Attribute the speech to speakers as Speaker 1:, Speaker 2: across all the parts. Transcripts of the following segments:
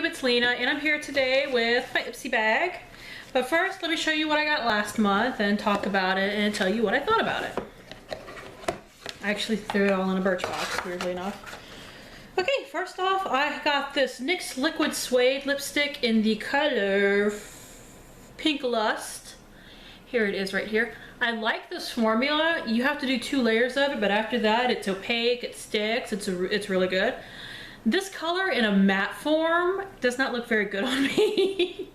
Speaker 1: YouTube, it's Lena, and I'm here today with my Ipsy bag. But first, let me show you what I got last month and talk about it and tell you what I thought about it. I actually threw it all in a Birchbox, weirdly enough. Okay, first off, I got this NYX Liquid Suede lipstick in the color Pink Lust. Here it is right here. I like this formula. You have to do 2 layers of it, but after that, it's opaque, it sticks, it's really good. This color in a matte form does not look very good on me.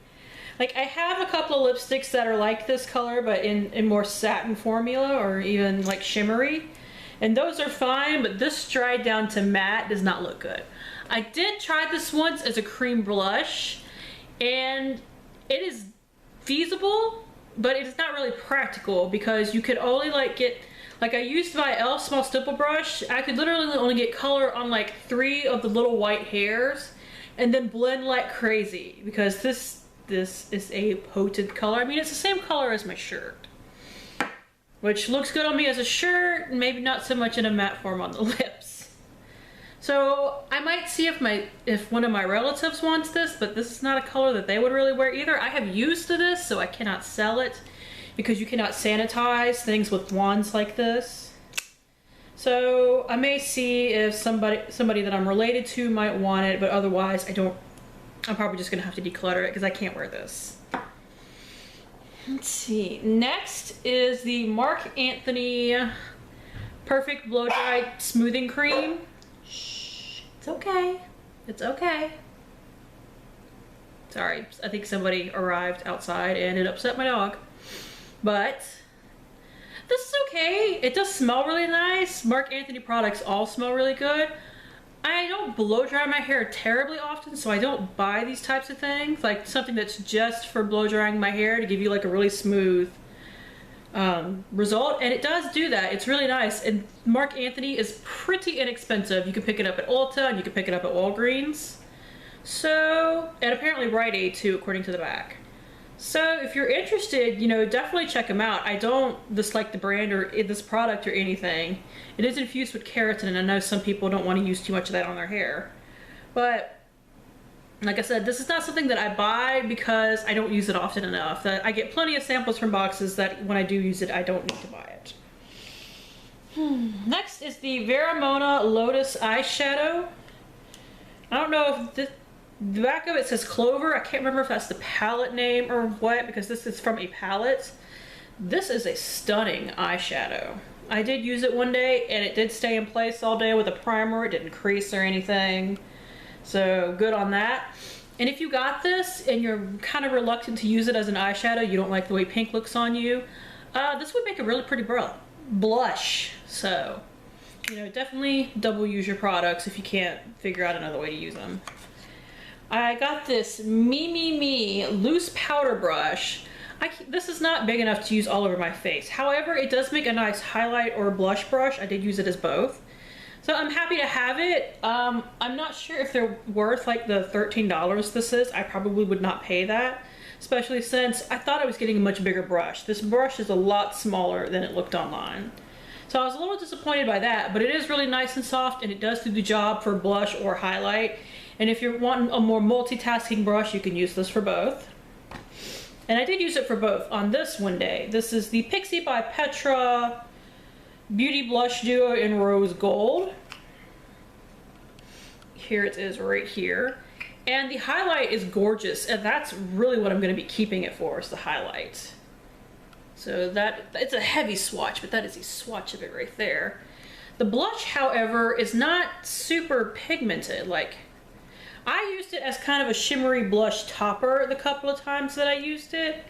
Speaker 1: Like, I have a couple of lipsticks that are like this color, but in more satin formula or even like shimmery. And those are fine, but this dried down to matte does not look good. I did try this once as a cream blush, and it is feasible, but it is not really practical because you could only get, I used my e.l.f. small stipple brush. I could literally only get color on like 3 of the little white hairs and then blend like crazy because this is a potent color. I mean, it's the same color as my shirt, which looks good on me as a shirt, maybe not so much in a matte form on the lips. So I might see if one of my relatives wants this, but this is not a color that they would really wear either. I have used to this, so I cannot sell it because you cannot sanitize things with wands like this. So I may see if somebody that I'm related to might want it, but otherwise I'm probably just gonna have to declutter it because I can't wear this. Let's see. Next is the Marc Anthony Perfect Blowdried Smoothing Cream. Shh, it's okay. It's okay. Sorry, I think somebody arrived outside and it upset my dog. But this is okay. It does smell really nice. Marc Anthony products all smell really good. I don't blow dry my hair terribly often, so I don't buy these types of things, like something that's just for blow drying my hair to give you like a really smooth result. And it does do that. It's really nice. And Marc Anthony is pretty inexpensive. You can pick it up at Ulta and you can pick it up at Walgreens. So, and apparently Rite Aid too, according to the back. So if you're interested, definitely check them out. I don't dislike the brand or this product or anything. It is infused with keratin, and I know some people don't want to use too much of that on their hair. But like I said, this is not something that I buy because I don't use it often enough. That I get plenty of samples from boxes that when I do use it, I don't need to buy it. Next is the Vera Lotus eyeshadow. I don't know if the back of it says Clover. I can't remember if that's the palette name or what, because this is from a palette. This is a stunning eyeshadow. I did use it one day and it did stay in place all day with a primer. It didn't crease or anything. So good on that. And if you got this and you're kind of reluctant to use it as an eyeshadow, you don't like the way pink looks on you, this would make a really pretty blush. So, definitely double use your products if you can't figure out another way to use them. I got this Me loose powder brush. This is not big enough to use all over my face. However, it does make a nice highlight or blush brush. I did use it as both. So I'm happy to have it. I'm not sure if they're worth like the $13 this is. I probably would not pay that, especially since I thought I was getting a much bigger brush. This brush is a lot smaller than it looked online. So I was a little disappointed by that, but it is really nice and soft and it does do the job for blush or highlight. And if you're wanting a more multitasking brush, you can use this for both. And I did use it for both on this one day. This is the Pixi by Petra Beauty Blush Duo in Rose Gold. Here it is right here. And the highlight is gorgeous, and that's really what I'm going to be keeping it for, is the highlight. So it's a heavy swatch, but that is a swatch of it right there. The blush, however, is not super pigmented. I used it as kind of a shimmery blush topper the couple of times that I used it.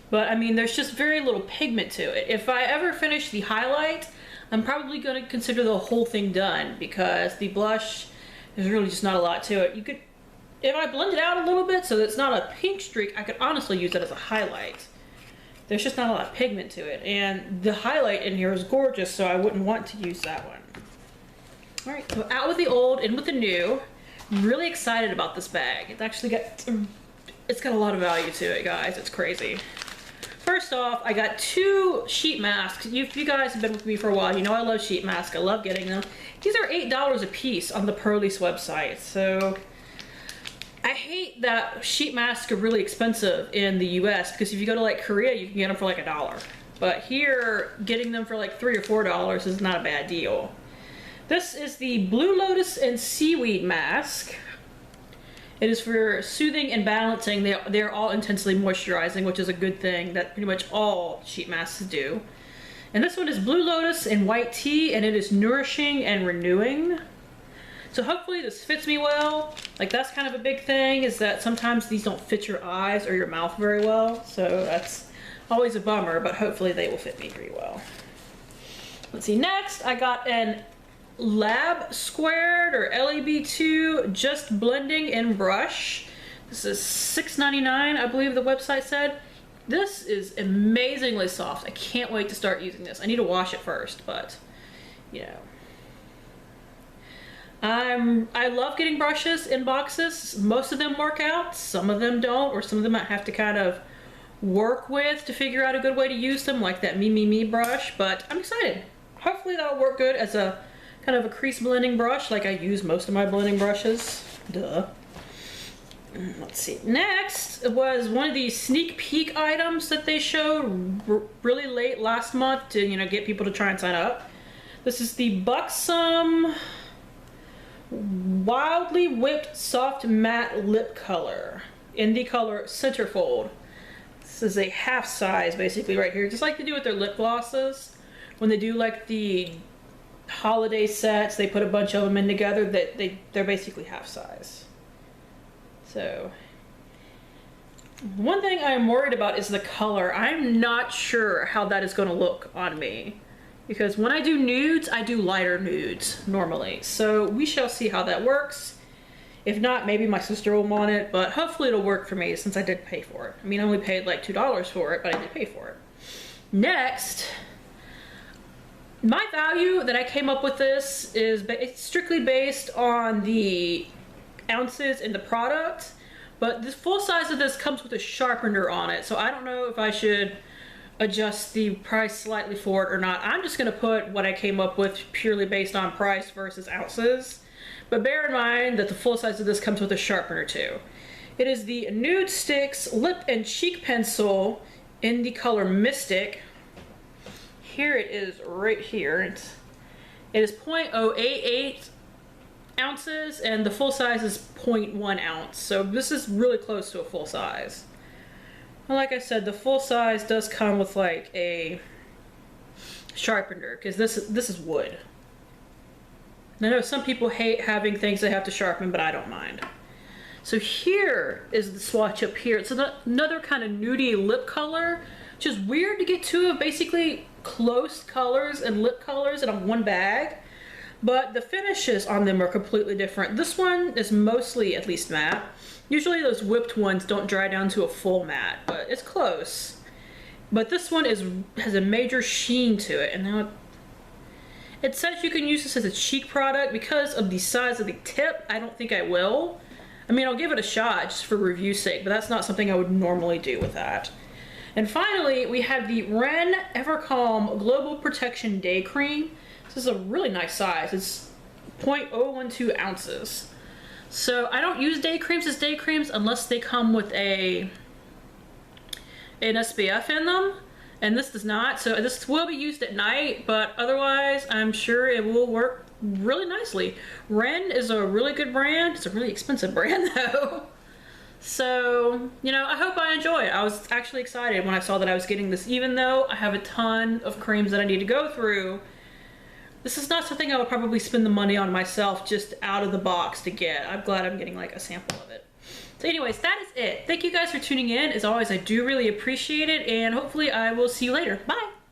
Speaker 1: But I mean, there's just very little pigment to it. If I ever finish the highlight, I'm probably going to consider the whole thing done because the blush, there's really just not a lot to it. If I blend it out a little bit so that it's not a pink streak, I could honestly use it as a highlight. There's just not a lot of pigment to it. And the highlight in here is gorgeous, so I wouldn't want to use that one. All right, so out with the old, in with the new. I'm really excited about this bag. It's got a lot of value to it, guys. It's crazy. First off, I got 2 sheet masks. If you guys have been with me for a while, you know I love sheet masks. I love getting them. These are $8 a piece on the Pearly's website. So I hate hate that sheet masks are really expensive in the US because if you go to like Korea, you can get them for like $1. But here, getting them for like $3 or $4 is not a bad deal. This is the Blue Lotus and Seaweed Mask. It is for soothing and balancing. They're all intensely moisturizing, which is a good thing that pretty much all sheet masks do. And this one is Blue Lotus and White Tea, and it is nourishing and renewing. So hopefully this fits me well. Like that's kind of a big thing, is that sometimes these don't fit your eyes or your mouth very well. So that's always a bummer, but hopefully they will fit me pretty well. Let's see, next I got an Lab Squared or LAB2 Just Blending in Brush. This is $6.99, I believe the website said. This is amazingly soft. I can't wait to start using this. I need to wash it first, but you know. I love getting brushes in boxes. Most of them work out, some of them don't, or some of them I have to kind of work with to figure out a good way to use them, like that Me brush, but I'm excited. Hopefully that'll work good as a kind of a crease blending brush, like I use most of my blending brushes. Duh. Let's see. Next was one of these sneak peek items that they showed really late last month to, you know, get people to try and sign up. This is the Buxom Wildly Whipped Soft Matte Lip Color in the color Centerfold. This is a half size basically right here, just like they do with their lip glosses. When they do like the holiday sets, they put a bunch of them in together, that they're basically half size. So one thing I'm worried about is the color. I'm not sure how that is going to look on me, because when I do nudes, I do lighter nudes normally. So we shall see how that works. If not, maybe my sister will want it, but hopefully it'll work for me since I did pay for it. I mean, I only paid like $2 for it, but I did pay for it. Next, my value that I came up with this is it's strictly based on the ounces in the product, but the full size of this comes with a sharpener on it, so I don't know if I should adjust the price slightly for it or not. I'm just going to put what I came up with purely based on price versus ounces, but bear in mind that the full size of this comes with a sharpener too. It is the Nude Sticks Lip and Cheek Pencil in the color Mystic. Here it is right here. It is 0.088 ounces and the full size is 0.1 ounce. So this is really close to a full size. And like I said, the full size does come with like a sharpener because this is wood. And I know some people hate having things they have to sharpen, but I don't mind. So here is the swatch up here. It's another kind of nudie lip color, which is weird to get two of basically close colors and lip colors in one bag. But the finishes on them are completely different. This one is mostly at least matte. Usually those whipped ones don't dry down to a full matte, but it's close. But this one has a major sheen to it, and now it says you can use this as a cheek product. Because of the size of the tip, I don't think I will. I mean, I'll give it a shot just for review's sake, but that's not something I would normally do with that. And finally, we have the Ren Evercalm Global Protection Day Cream. This is a really nice size. It's 0.012 ounces. So I don't use day creams as day creams unless they come with an SPF in them, and this does not. So this will be used at night, but otherwise I'm sure it will work really nicely. Ren is a really good brand. It's a really expensive brand though. So, you know, I hope I enjoy it. I was actually excited when I saw that I was getting this, even though I have a ton of creams that I need to go through. This is not something I would probably spend the money on myself just out of the box to get. I'm glad I'm getting like a sample of it. So anyways, that is it. Thank you guys for tuning in. As always, I do really appreciate it, and hopefully I will see you later. Bye!